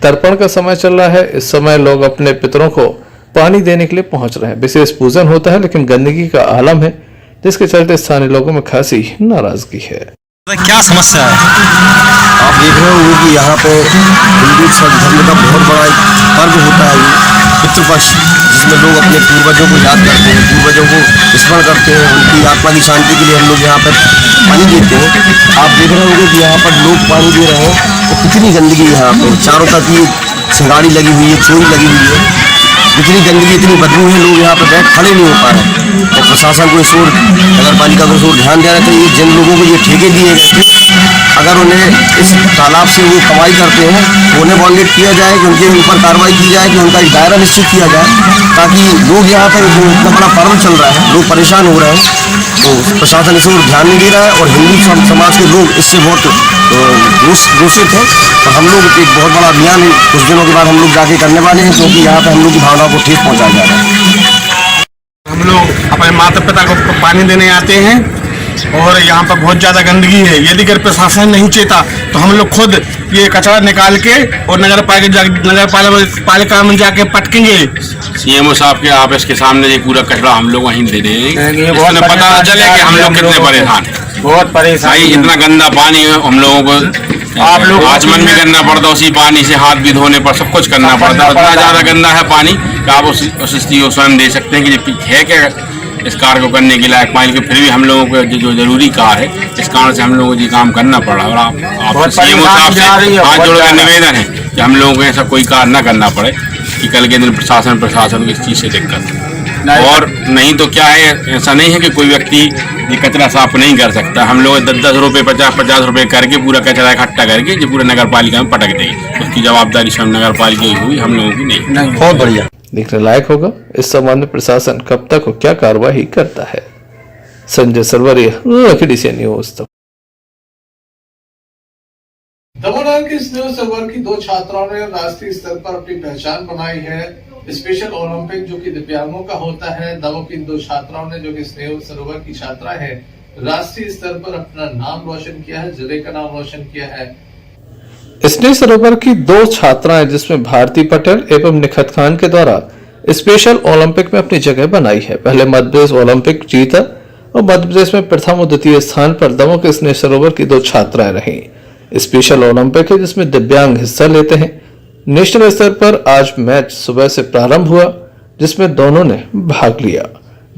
[SPEAKER 2] तर्पण का समय चल रहा है। इस समय लोग अपने पितरों को पानी देने के लिए पहुंच रहे हैं। विशेष पूजन होता है लेकिन गंदगी का आलम है जिसके चलते स्थानीय लोगों में खासी नाराजगी है।
[SPEAKER 15] क्या समस्या है? आप देख रहे होंगे कि यहाँ पे हिंदू धर्म का बहुत बड़ा एक पर्व होता है, ये पितृपक्ष, जिसमें लोग अपने पूर्वजों को याद करते हैं, पूर्वजों को स्मरण करते हैं, उनकी आत्मा की शांति के लिए हम लोग यहाँ पर पानी देते हैं। आप देख रहे होंगे कि यहाँ पर लोग पानी दे रहे हैं तो कितनी गंदगी यहाँ पे चारों तरफ ये सिंगाड़ी लगी हुई है, चोरी लगी हुई है, इतनी गंदगी, इतनी बदबू है, लोग यहाँ पर बैठ खड़े नहीं हो पा रहे। और प्रशासन को इस ओर, नगर पालिका को इस ओर ध्यान देना चाहिए। जिन लोगों को ये ठेके दिए गए थे, अगर उन्हें इस तालाब से वो कमाई करते हैं तो उन्हें बॉन्डेड किया जाए, कि उनके ऊपर कार्रवाई की जाए, कि उनका एक दायरा निश्चित किया जाए, ताकि लोग यहाँ पर जो इतना बड़ा पर्व चल रहा है, लोग परेशान हो रहे हैं, तो प्रशासन इस ओर ध्यान नहीं दे रहा है। और हिंदू समाज के लोग इससे बहुत दूषित हैं। और हम लोग एक बहुत बड़ा अभियान कुछ दिनों के बाद हम लोग जाके करने वाले हैं, क्योंकि यहाँ पर हम लोग की भावना को ठेस पहुँचाया जा रहा है।
[SPEAKER 16] हम लोग अपने माता पिता को पानी देने आते हैं और यहाँ पर बहुत ज़्यादा गंदगी है। यदि अगर प्रशासन नहीं चेता तो हम लोग खुद ये कचरा निकाल के और नगर पालिका में जाके पटकेंगे।
[SPEAKER 17] सीएमओ साहब के ऑफिस के सामने ये पूरा कचरा हम लोग वहीं दे देंगे, पता चले कि हम लोग कितने परेशान,
[SPEAKER 6] बहुत परेशान।
[SPEAKER 17] इतना गंदा पानी है, हम लोगों को आप लोग आचमन भी करना पड़ता, उसी पानी से हाथ भी धोने पर सब कुछ करना पड़ता है। इतना ज़्यादा गंदा है पानी कि आप उस स्थिति को स्वयं दे सकते हैं कि है क्या इस कार्य को करने के लायक पानी को। फिर भी हम लोगों को जो जरूरी कार्य है, इस कारण से हम लोगों को ये काम करना पड़ रहा है। और आप सीएमओ साहब से हाथ जोड़ कर निवेदन है कि हम लोगों को ऐसा कोई कार्य न करना पड़े कि कल के दिन प्रशासन को इस चीज़ से दिक्कत है। और नहीं तो क्या है, ऐसा नहीं है कि कोई व्यक्ति ये कचरा साफ नहीं कर सकता। हम लोग 10-10 रुपये 50-50 रुपये करके पूरा कचरा इकट्ठा करके जो पूरा नगर पालिका में पटक देंगे, उसकी जवाबदारी स्वयं नगर पालिका की हुई, हम लोगों की नहीं।
[SPEAKER 2] बहुत बढ़िया। देखने लायक होगा इस संबंध में प्रशासन कब तक क्या कार्रवाई करता है। Sanjay Sarwaria, Lucky DCN News.
[SPEAKER 1] Damoh नगर के स्नेह सरोवर की 2 छात्राओं ने राष्ट्रीय स्तर पर अपनी पहचान बनाई है। स्पेशल ओलंपिक जो कि दिव्यांगों का होता है, दमोह की 2 छात्राओं ने, जो कि स्नेह सरोवर की छात्रा है, राष्ट्रीय स्तर पर अपना नाम रोशन किया है, जिले का नाम रोशन किया है।
[SPEAKER 2] स्नेह सरोवर की 2 छात्राएं जिसमें भारती पटेल एवं निखत खान के द्वारा स्पेशल ओलंपिक में अपनी जगह बनाई है। पहले मध्य प्रदेश ओलंपिक जीता और मध्य प्रदेश में प्रथम और द्वितीय स्थान पर दमोह के स्नेह सरोवर की 2 छात्राएं रहीं। स्पेशल ओलंपिक है जिसमें दिव्यांग हिस्सा लेते हैं। नेशनल स्तर पर आज मैच सुबह से प्रारंभ हुआ जिसमें दोनों ने भाग लिया।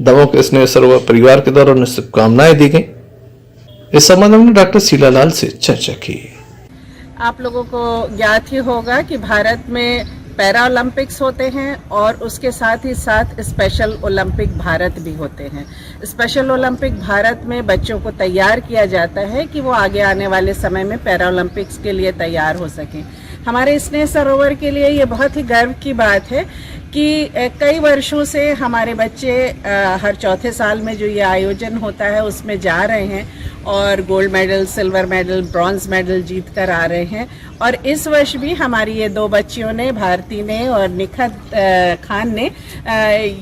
[SPEAKER 2] दमोह के स्नेह सरोवर परिवार के द्वारा उन्हें शुभकामनाएं दी गई। इस संबंध में डॉक्टर शीलालाल से चर्चा की।
[SPEAKER 18] आप लोगों को ज्ञात ही होगा कि भारत में पैरा ओलंपिक्स होते हैं और उसके साथ ही साथ स्पेशल ओलंपिक भारत भी होते हैं। स्पेशल ओलंपिक भारत में बच्चों को तैयार किया जाता है कि वो आगे आने वाले समय में पैरा ओलंपिक्स के लिए तैयार हो सकें। हमारे स्नेह सरोवर के लिए ये बहुत ही गर्व की बात है कि कई वर्षों से हमारे बच्चे हर चौथे साल में जो ये आयोजन होता है उसमें जा रहे हैं और gold medal, silver medal, bronze medal जीत कर आ रहे हैं। और इस वर्ष भी हमारी ये 2 बच्चियों ने, भारती ने और निखत खान ने,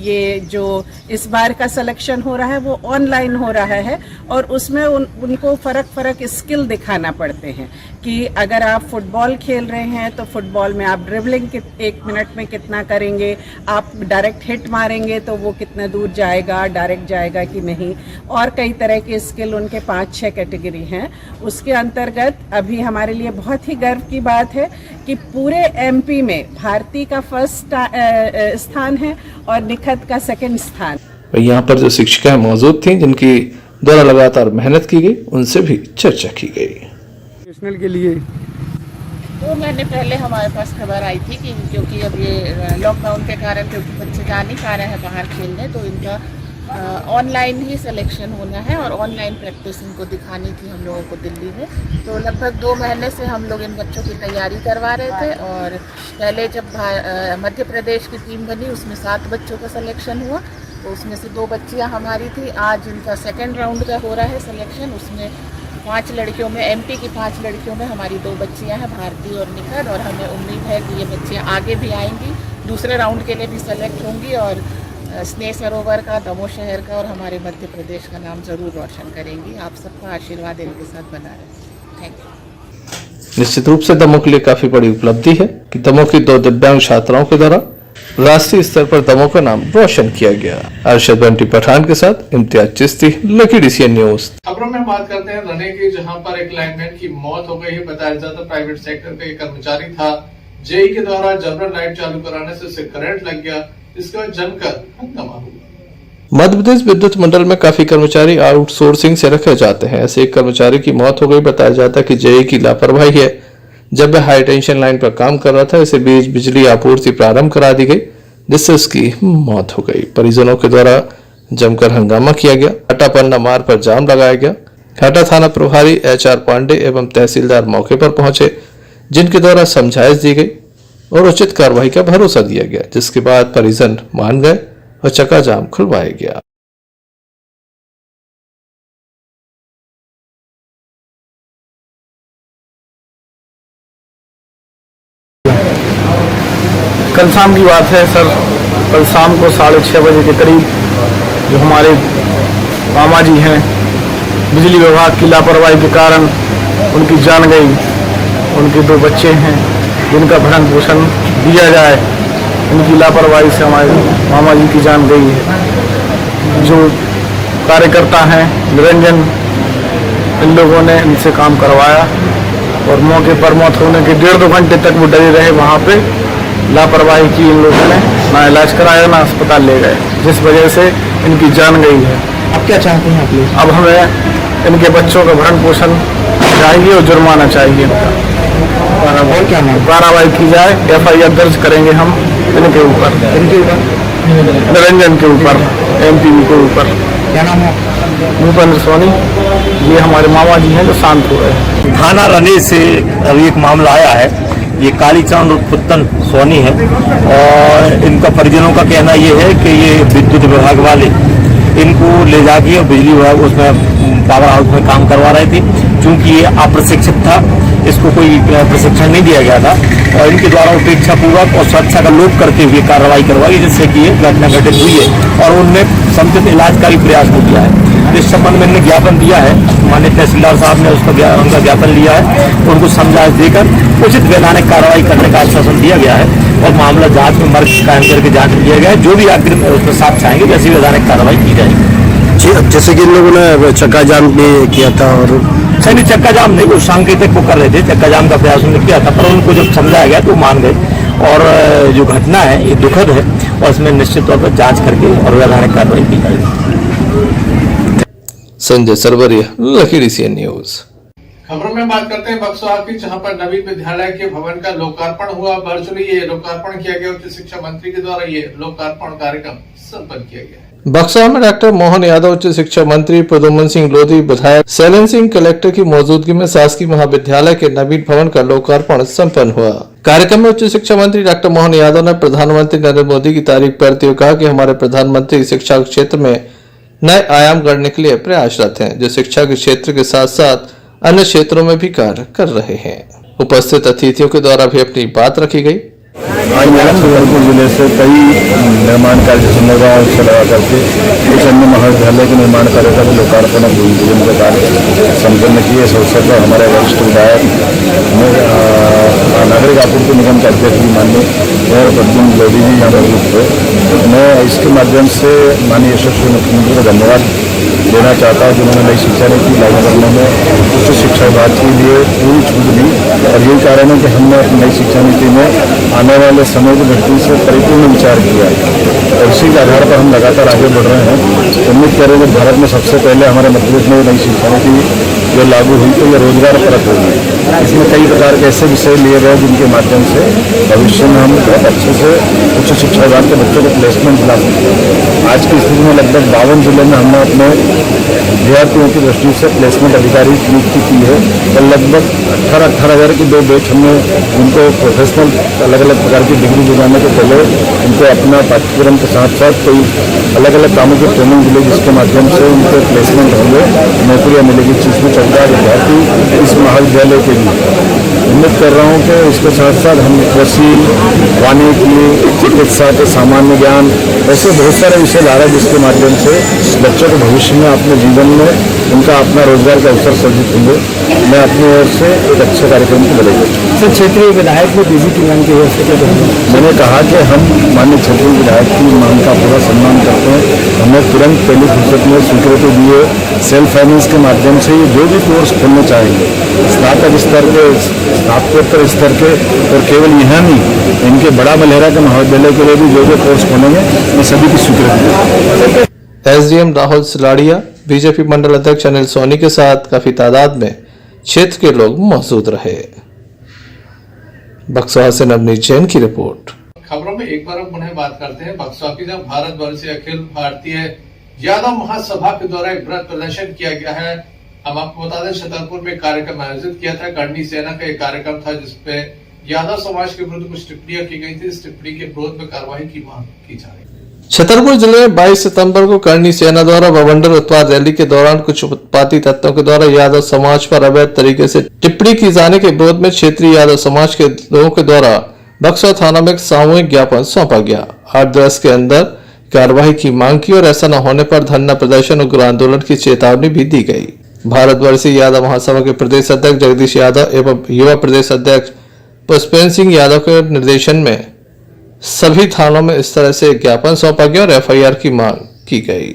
[SPEAKER 18] ये जो इस बार का सिलेक्शन हो रहा है वो ऑनलाइन हो रहा है और उसमें उनको फ़र्क स्किल दिखाना पड़ते हैं कि अगर आप फुटबॉल खेल रहे हैं तो फुटबॉल में आप ड्रिबलिंग 1 मिनट में कितना करेंगे, आप डायरेक्ट हिट मारेंगे तो वो कितना दूर जाएगा, डायरेक्ट जाएगा कि नहीं, और कई तरह के स्किल उनके 5-6 कैटेगरी हैं। उसके अंतर्गत अभी हमारे लिए बहुत ही गर्व की बात है कि पूरे एमपी में भारती का फर्स्ट स्थान है और निखत का सेकंड स्थान।
[SPEAKER 2] यहाँ पर जो शिक्षिकाएं मौजूद थीं जिनकी द्वारा लगातार मेहनत की गई, उनसे भी चर्चा की गई।
[SPEAKER 13] नेशनल के लिए
[SPEAKER 18] 2 महीने पहले हमारे पास खबर आई थी कि क्योंकि अब ये लॉकडाउन के कारण क्योंकि बच्चे जा नहीं पा रहे हैं बाहर खेलने, तो इनका ऑनलाइन ही सिलेक्शन होना है और ऑनलाइन प्रैक्टिस इनको दिखानी थी हम लोगों को दिल्ली में। तो लगभग 2 महीने से हम लोग इन बच्चों की तैयारी करवा रहे थे और पहले जब मध्य प्रदेश की टीम बनी उसमें 7 बच्चों का सिलेक्शन हुआ, तो उसमें से 2 बच्चियां हमारी थी। आज इनका सेकेंड राउंड का हो रहा है सिलेक्शन, उसमें 5 लड़कियों में, एमपी की 5 लड़कियों में हमारी 2 बच्चियां हैं, भारती और निखत, और हमें उम्मीद है कि ये बच्चियां आगे भी आएंगी, दूसरे राउंड के लिए भी सेलेक्ट होंगी और स्नेह सरोवर का, दमोह शहर का और हमारे मध्य प्रदेश का नाम जरूर रोशन करेंगी। आप सबका आशीर्वाद इनके साथ बना रहे। Thank you.
[SPEAKER 2] निश्चित रूप से दमोह के लिए काफी बड़ी उपलब्धि है कि दमोह की 2 दिव्यांग छात्राओं के द्वारा राष्ट्रीय स्तर पर दमोह का नाम रोशन किया गया। अरशद बंटी पठान के साथ Imtiaz Chishti, lucky DCN News.
[SPEAKER 1] खबरों में बात करते हैं रने की, जहां पर एक लाइनमैन की मौत हो गई है। बताया जाता प्राइवेट सेक्टर का एक कर्मचारी था, जेई के द्वारा जनरल लाइट चालू कराने से उसे करंट लग गया, इसके बाद जमकर हंगामा हुआ। मध्य प्रदेश विद्युत मंडल में काफी कर्मचारी आउटसोर्सिंग से रखे जाते हैं। ऐसे एक कर्मचारी की मौत हो गई। बताया जाता है कि जेई की लापरवाही है। जब वह हाई टेंशन लाइन पर काम कर रहा था, इसे बीच बिजली आपूर्ति प्रारंभ करा दी गई, जिससे उसकी मौत हो गई। परिजनों के द्वारा जमकर हंगामा किया गया। हटा पन्ना मार्ग पर जाम लगाया गया। हटा थाना प्रभारी HR पांडे एवं तहसीलदार मौके पर पहुंचे, जिनके द्वारा समझाइश दी गई और उचित कार्रवाई का भरोसा दिया गया, जिसके बाद परिजन मान गए और चक्का जाम खुलवाया गया।
[SPEAKER 13] कल शाम की बात है सर, कल शाम को 6:30 बजे के करीब जो हमारे मामा जी हैं, बिजली विभाग की लापरवाही के कारण उनकी जान गई। उनके 2 बच्चे हैं जिनका भरण पोषण दिया जाए, इनकी लापरवाही से हमारे मामा जी की जान गई है। जो कार्यकर्ता हैं निरंजन, इन लोगों ने इनसे काम करवाया और मौके पर मौत होने के 1.5-2 घंटे तक वो डरे रहे वहाँ पे। लापरवाही की इन लोगों ने, ना इलाज कराया ना अस्पताल ले गए, जिस वजह से इनकी जान गई है। अब क्या चाहते हैं आप लोग? अब हमें इनके बच्चों का भरण पोषण चाहिए और जुर्माना चाहिए इनका। और क्या कार्रवाई की जाए, FIR दर्ज करेंगे हम इनके ऊपर, निरंजन के ऊपर, MP के ऊपर। क्या नाम है? भूपेंद्र सोनी। ये हमारे मामा जी हैं जो शांत हो गए।
[SPEAKER 19] थाना रने से अभी एक मामला आया है। ये कालीचंद और पुत्तन सोनी है और इनका परिजनों का कहना ये है कि ये विद्युत विभाग वाले इनको ले जाके और बिजली विभाग उसमें पावर हाउस में काम करवा रहे थे। चूँकि ये अप्रशिक्षित था, इसको कोई प्रशिक्षण नहीं दिया गया था और इनके द्वारा उपेक्षापूर्वक और सुरक्षा का लोप करते हुए कार्रवाई करवाई, जिससे कि ये घटना घटित हुई है और उनमें समुचित इलाज का भी प्रयास हो गया है। इस संबंध में इन्हें ज्ञापन दिया है, माननीय तहसीलदार साहब ने उनका ज्ञापन लिया है, उनको समझाइश देकर उचित वैधानिक कार्रवाई करने का आश्वासन दिया गया है और मामला जांच में मर्ग कायम करके जांच किया गया है। जो भी आखिर उसमें साक्ष्य आएंगे वैसी वैधानिक कार्रवाई की जाएगी।
[SPEAKER 15] जैसे कि इन लोगों ने चक्का जाम भी किया था और
[SPEAKER 19] नहीं, चक्का जाम नहीं, वो सांकेतिक को कर रहे थे, चक्का जाम का प्रयास उन्होंने किया था, पर उनको जब समझाया गया तो मान गए। और जो घटना है ये दुखद है और इसमें निश्चित तौर पर जांच करके और वैधानिक कार्रवाई की जाएगी।
[SPEAKER 2] Sanjay Sarwaria, Lucky DCN News.
[SPEAKER 1] खबरों में बात करते हैं बक्सवा की, जहां पर नवीन विद्यालय के भवन का लोकार्पण हुआ। वर्चुअली ये लोकार्पण किया गया। उच्च शिक्षा मंत्री के द्वारा ये लोकार्पण कार्यक्रम संपन्न किया गया। बक्सवा में डॉक्टर मोहन यादव, उच्च शिक्षा मंत्री प्रद्युम्न सिंह लोधी, विधायक शैलेंद्र सिंह कलेक्टर की मौजूदगी में शासकीय महाविद्यालय के नवीन भवन का लोकार्पण संपन्न हुआ। कार्यक्रम में उच्च शिक्षा मंत्री डॉक्टर मोहन यादव ने प्रधानमंत्री नरेंद्र मोदी की तारीफ करते हुए कहा कि हमारे प्रधानमंत्री शिक्षा के क्षेत्र में नए आयाम गढ़ने के लिए प्रयासरत हैं, जो शिक्षा के क्षेत्र के साथ साथ अन्य क्षेत्रों में भी कार्य कर रहे हैं। उपस्थित अतिथियों के द्वारा भी अपनी बात रखी गई।
[SPEAKER 13] आज मेरा छतरपुर जिले से कई निर्माण कार्य संविधान से लगा करके कुछ अन्य महाविद्यालय के निर्माण कार्य का भी लोकार्पण और भूमि पूजन के कार्य संपन्न किए। इस अवसर पर हमारे वरिष्ठ विधायक नागरिक आपूर्ति निगम के अध्यक्ष माननीय मेयर प्रद्युम्न लोधी जी यहाँ मौजूद थे। मैं इसके माध्यम से माननीय यशस्वी मुख्यमंत्री को धन्यवाद देना चाहता हूँ जिन्होंने नई शिक्षा नीति लागू करने में उच्च शिक्षा विभाग के लिए पूरी छूट दी और यही कारण है कि हमने अपनी नई शिक्षा नीति में आने वाले समय की दृष्टि से परिपूर्ण विचार किया और इसी के आधार पर हम लगातार आगे बढ़ रहे हैं। उम्मीद करें कि भारत में सबसे पहले हमारे मध्य प्रदेश में नई शिक्षा नीति जो लागू हुई तो ये रोजगार परक होगी। इसमें कई प्रकार के ऐसे विषय लिए गए जिनके माध्यम से भविष्य में हम बहुत अच्छे से उच्च शिक्षा विभाग के बच्चों को प्लेसमेंट दिला सकते हैं। आज की स्थिति में लगभग 52 जिले में हमने अपने विद्यार्थियों की दृष्टि से प्लेसमेंट अधिकारी की नियुक्ति की है और लगभग 18,000 की 2 बैच हमने उनको प्रोफेशनल अलग अलग प्रकार की डिग्री दिलाने के पहले उनको अपना पाठ्यक्रम के साथ साथ कोई अलग अलग कामों की ट्रेनिंग मिलेगी जिसके माध्यम से उनको प्लेसमेंट होंगे, नौकरियाँ मिलेगी। चीज़ में चलता है विद्यार्थी इस महाविद्यालय के लिए उम्मीद कर रहा हूँ कि इसके साथ साथ हम कृषि, वानिकी, चिकित्सा के सामान्य ज्ञान ऐसे बहुत सारे विषय ला रहे हैं जिसके माध्यम से बच्चों को भविष्य में अपने जीवन में उनका अपना रोजगार का अवसर सर्जित होंगे। मैं अपनी ओर से एक अच्छे कार्यक्रम की बधाई
[SPEAKER 3] सर, क्षेत्रीय विधायक ने बीजी की मांग की है।
[SPEAKER 13] मैंने कहा कि हम माननीय क्षेत्रीय विधायक की मांग का पूरा सम्मान करते हैं। हमें तुरंत पहली फुर्सत में स्वीकृति दिए सेल्फ फाइनेंस के माध्यम से ये जो भी कोर्स खोलने चाहेंगे स्नातक स्तर के, स्नातकोत्तर स्तर के और केवल यहाँ नहीं इनके बड़ा मलेरा के महाविद्यालय के लिए भी जो कोर्स खोलेंगे मैं सभी की स्वीकृति।
[SPEAKER 2] एसडीएम राहुल सिलाड़िया, बीजेपी मंडल अध्यक्ष अनिल सोनी के साथ काफी तादाद में क्षेत्र के लोग मौजूद रहे। बक्सवा से नवनीत जैन की रिपोर्ट।
[SPEAKER 1] खबरों में एक बार हम पुनः बात करते हैं बक्सवा की, जब भारतवर्षीय अखिल भारतीय यादव महासभा के द्वारा एक वृहद प्रदर्शन किया गया है। हम आपको बता दें छतरपुर में कार्यक्रम आयोजित किया था। करनी सेना का एक कार्यक्रम था जिसपे यादव समाज के विरुद्ध कुछ टिप्पणियां की गई थी। इस टिप्पणी के विरोध में कार्रवाई की मांग की जा रही है।
[SPEAKER 2] छतरपुर जिले में 22 सितंबर को करनी सेना द्वारा बवंडर उत्पाद रैली के दौरान कुछ उत्पाती तत्वों के द्वारा यादव समाज पर अवैध तरीके से टिप्पणी की जाने के विरोध में क्षेत्रीय यादव समाज के लोगों के द्वारा बक्सवा थाना में एक सामूहिक ज्ञापन सौंपा गया। 8 दिवस के अंदर कार्रवाई की मांग की और ऐसा न होने पर धरना प्रदर्शन उग्र आंदोलन की चेतावनी भी दी गई। भारतवर्षीय यादव महासभा के प्रदेश अध्यक्ष जगदीश यादव एवं युवा प्रदेश अध्यक्ष पुष्पेंद्र सिंह यादव के निर्देशन में सभी थानों में इस तरह से ज्ञापन सौंपा गया और एफआईआर की मांग की गई।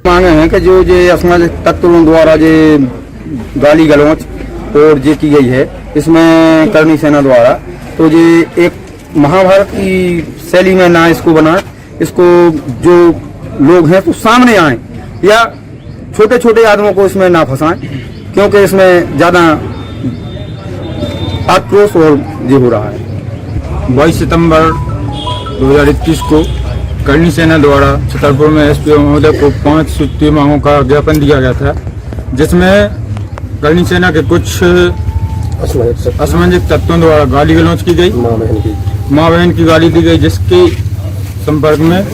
[SPEAKER 12] मांगे हैं कि जो असामाजिक तत्वों द्वारा जो गाली गलौच और जो की गई है इसमें करनी सेना द्वारा, तो ये एक महाभारत की शैली में ना इसको बनाए, इसको जो लोग हैं तो सामने आए या छोटे छोटे आदमियों को इसमें ना फंसाएं, क्योंकि इसमें ज्यादा आक्रोश और ये हो रहा है।
[SPEAKER 20] 22 सितंबर 2021 को करनी सेना द्वारा छतरपुर में एसपी महोदय को 5 सूत्रीय मांगों का ज्ञापन दिया गया था, जिसमें करनी सेना के कुछ असमंजस तत्वों द्वारा गाली गलौच की गई, माँ बहन की गाली दी गई, जिसके संपर्क में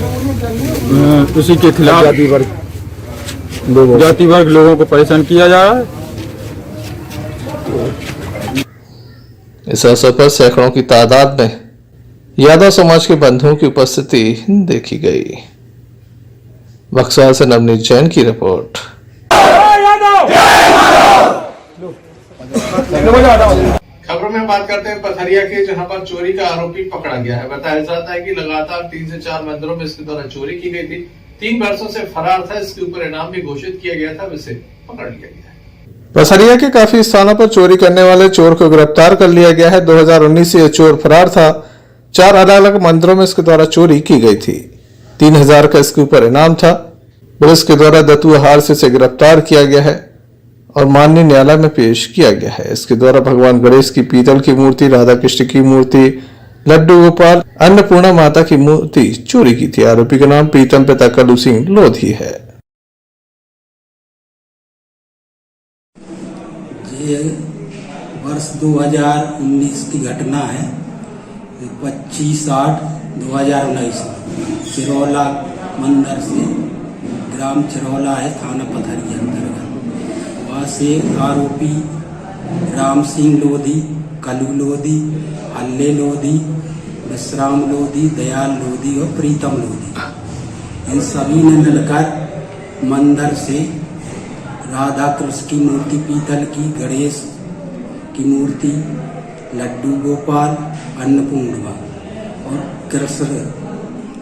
[SPEAKER 20] उसी के खिलाफ जाति वर्ग लोगों को परेशान किया जा रहा है।
[SPEAKER 2] इस अवसर पर सैकड़ों की तादाद में यादव समाज के बंधुओं की उपस्थिति देखी गई। बक्सवा से नवनीत जैन की रिपोर्ट।
[SPEAKER 1] खबरों में बात करते हैं पथरिया के, जहां पर चोरी का आरोपी पकड़ा गया है। बताया जाता है कि लगातार 3 से 4 मंदिरों में इसके द्वारा चोरी की गई थी। 3 वर्षों से फरार था। इसके ऊपर इनाम भी घोषित किया गया था, उसे पकड़ लिया गया है।
[SPEAKER 2] पथरिया के काफी स्थानों पर चोरी करने वाले चोर को गिरफ्तार कर लिया गया है। 2019 से यह चोर फरार था। 4 अलग अलग मंदिरों में इसके द्वारा चोरी की गई थी। 3000 का इसके ऊपर इनाम था। पुलिस के द्वारा दतुआहार से इसे गिरफ्तार किया गया है और माननीय न्यायालय में पेश किया गया है। इसके द्वारा भगवान गणेश की पीतल की मूर्ति, राधा कृष्ण की मूर्ति, लड्डू गोपाल, अन्नपूर्णा माता की मूर्ति चोरी की थी। आरोपी का नाम प्रीतम पिता कल्लू सिंह लोधी है।
[SPEAKER 21] ये वर्ष 2019 की घटना है। 25/8/2019 चिरौला मंदिर से, ग्राम चिरौला है, थाना पथरिया अंतर्गत। वहाँ से आरोपी राम सिंह लोधी, कल्लू लोधी, हल्ले लोधी, विश्राम लोधी, दयाल लोधी और प्रीतम लोधी, इन सभी ने मिलकर मंदिर से राधा कृष्ण की मूर्ति पीतल की, गणेश की मूर्ति, लड्डू गोपाल, अन्नपूर्णा और कृष्ण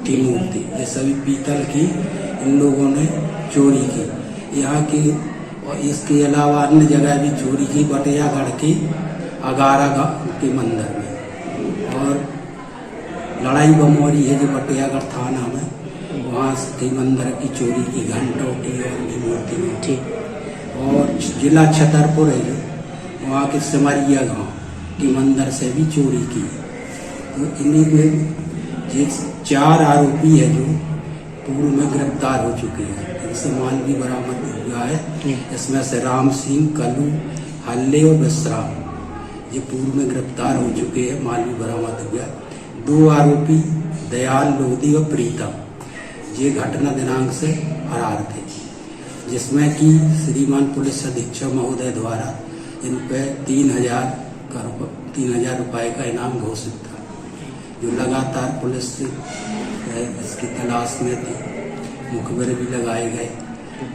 [SPEAKER 21] की मूर्ति, ये सभी पीतल की इन लोगों ने चोरी की। यहाँ की और इसके अलावा अन्य जगह भी चोरी की, बटियागढ़ की अगारा गाँव के मंदिर में, और लड़ाई बमौरी है जो बटियागढ़ थाना में, वहाँ के मंदिर की चोरी की, घंटों की और भी मूर्ति में। और जिला छतरपुर है जो, वहाँ के सिमरिया गांव के मंदिर से भी चोरी की। तो इन्हीं में ये 4 आरोपी है जो पूर्व में गिरफ्तार हो चुके हैं, इनसे माल भी बरामद हुआ है। इसमें से राम सिंह, कलू, हल्ले और विश्राम ये पूर्व में गिरफ्तार हो चुके हैं, माल भी बरामद हुआ। 2 आरोपी दयाल लोधी और प्रीतम ये घटना दिनांक से फरार थे, जिसमें कि श्रीमान पुलिस अधीक्षक महोदय द्वारा इन पे 3,000 रुपए का इनाम घोषित था, जो लगातार पुलिस इसकी तलाश में थी। मुखबिर भी लगाए गए,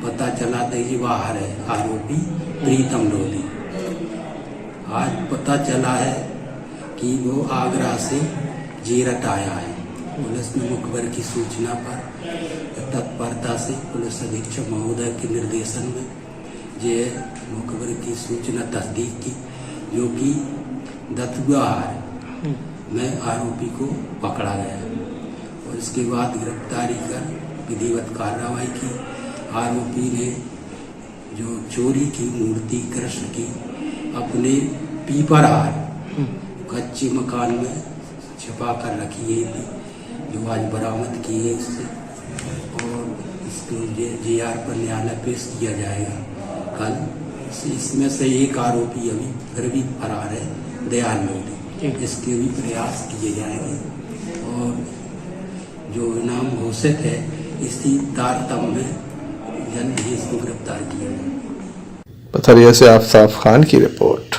[SPEAKER 21] पता चला था कि बाहर है आरोपी प्रीतम लोधी। आज पता चला है कि वो आगरा से जीरट आया है। पुलिस ने मुखबिर की सूचना पर तत्परता से पुलिस अधीक्षक महोदय के निर्देशन में ये मुखबिर की सूचना तस्दीक की, जो कि दत्तुआर में आरोपी को पकड़ा गया और इसके बाद गिरफ्तारी कर विधिवत कार्रवाई की। आरोपी ने जो चोरी की मूर्ति कृष्ण की अपने पीपरहार कच्चे मकान में छिपा कर रखी गई थी, जो आज बरामद की है इससे, और इसको JR पर न्यायालय पेश किया जाएगा कल। इसमें से एक आरोपी अभी फिर भी फरार है, दयाल लोधी, इसके भी प्रयास किए जाएंगे और जो इनाम घोषित है इसी तारतम्य में जल्द ही इसको गिरफ्तार किया जाए।
[SPEAKER 2] पथरिया से आफताब खान की रिपोर्ट।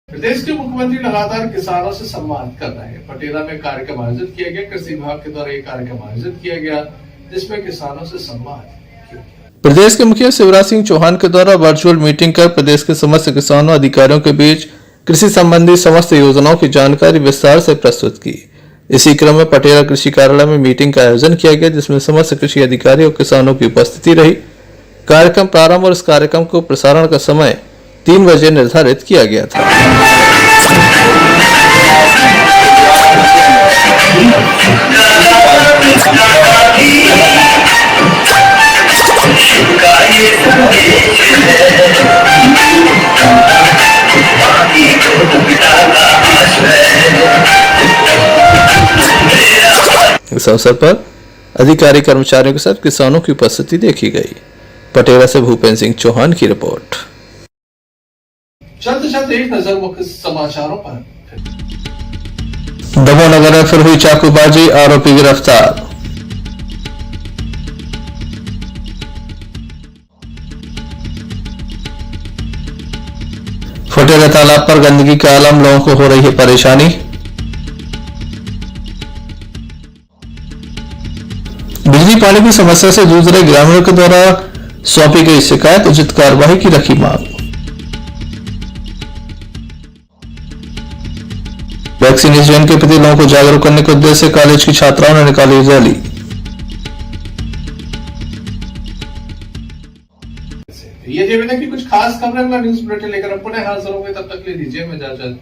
[SPEAKER 1] प्रदेश के मुख्यमंत्री लगातार किसानों से सम्मान कर रहे हैं। पटेरा में कार्यक्रम आयोजित किया गया। कृषि विभाग के द्वारा एक कार्यक्रम आयोजित किया गया जिसमें किसानों से सम्मान किया।
[SPEAKER 2] प्रदेश के मुखिया शिवराज सिंह चौहान के द्वारा वर्चुअल मीटिंग कर प्रदेश के समस्त किसानों अधिकारियों के बीच कृषि संबंधी समस्त योजनाओं की जानकारी विस्तार से प्रस्तुत की। इसी क्रम में पटेरा कृषि कार्यालय में मीटिंग का आयोजन किया गया, जिसमें समस्त कृषि अधिकारी और किसानों की उपस्थिति रही। कार्यक्रम प्रारंभ और इस कार्यक्रम को प्रसारण का समय 3 बजे निर्धारित किया गया था। इस अवसर पर अधिकारी कर्मचारियों के साथ किसानों की उपस्थिति देखी गई। पटेरा से भूपेंद्र सिंह चौहान की रिपोर्ट।
[SPEAKER 1] चलते एक नजर मुख्य समाचारों पर।
[SPEAKER 2] दमोह नगर में फिर हुई चाकूबाजी, आरोपी गिरफ्तार। फटेरा तालाब पर गंदगी का आलम, लोगों को हो रही है परेशानी। बिजली पानी की समस्या से जूझ रहे ग्रामीणों के द्वारा सौंपी गई शिकायत, उचित कार्रवाई की रखी मांग। वैक्सीनेशन के प्रति लोगों को जागरूक करने के उद्देश्य से कॉलेज की छात्राओं ने निकाली रैली।
[SPEAKER 1] ये देवेंद्र की कुछ खास खबरें न्यूज बुलेटिन लेकर पुनः हाजिर होंगे, तब तक ले दीजिए इजाजत।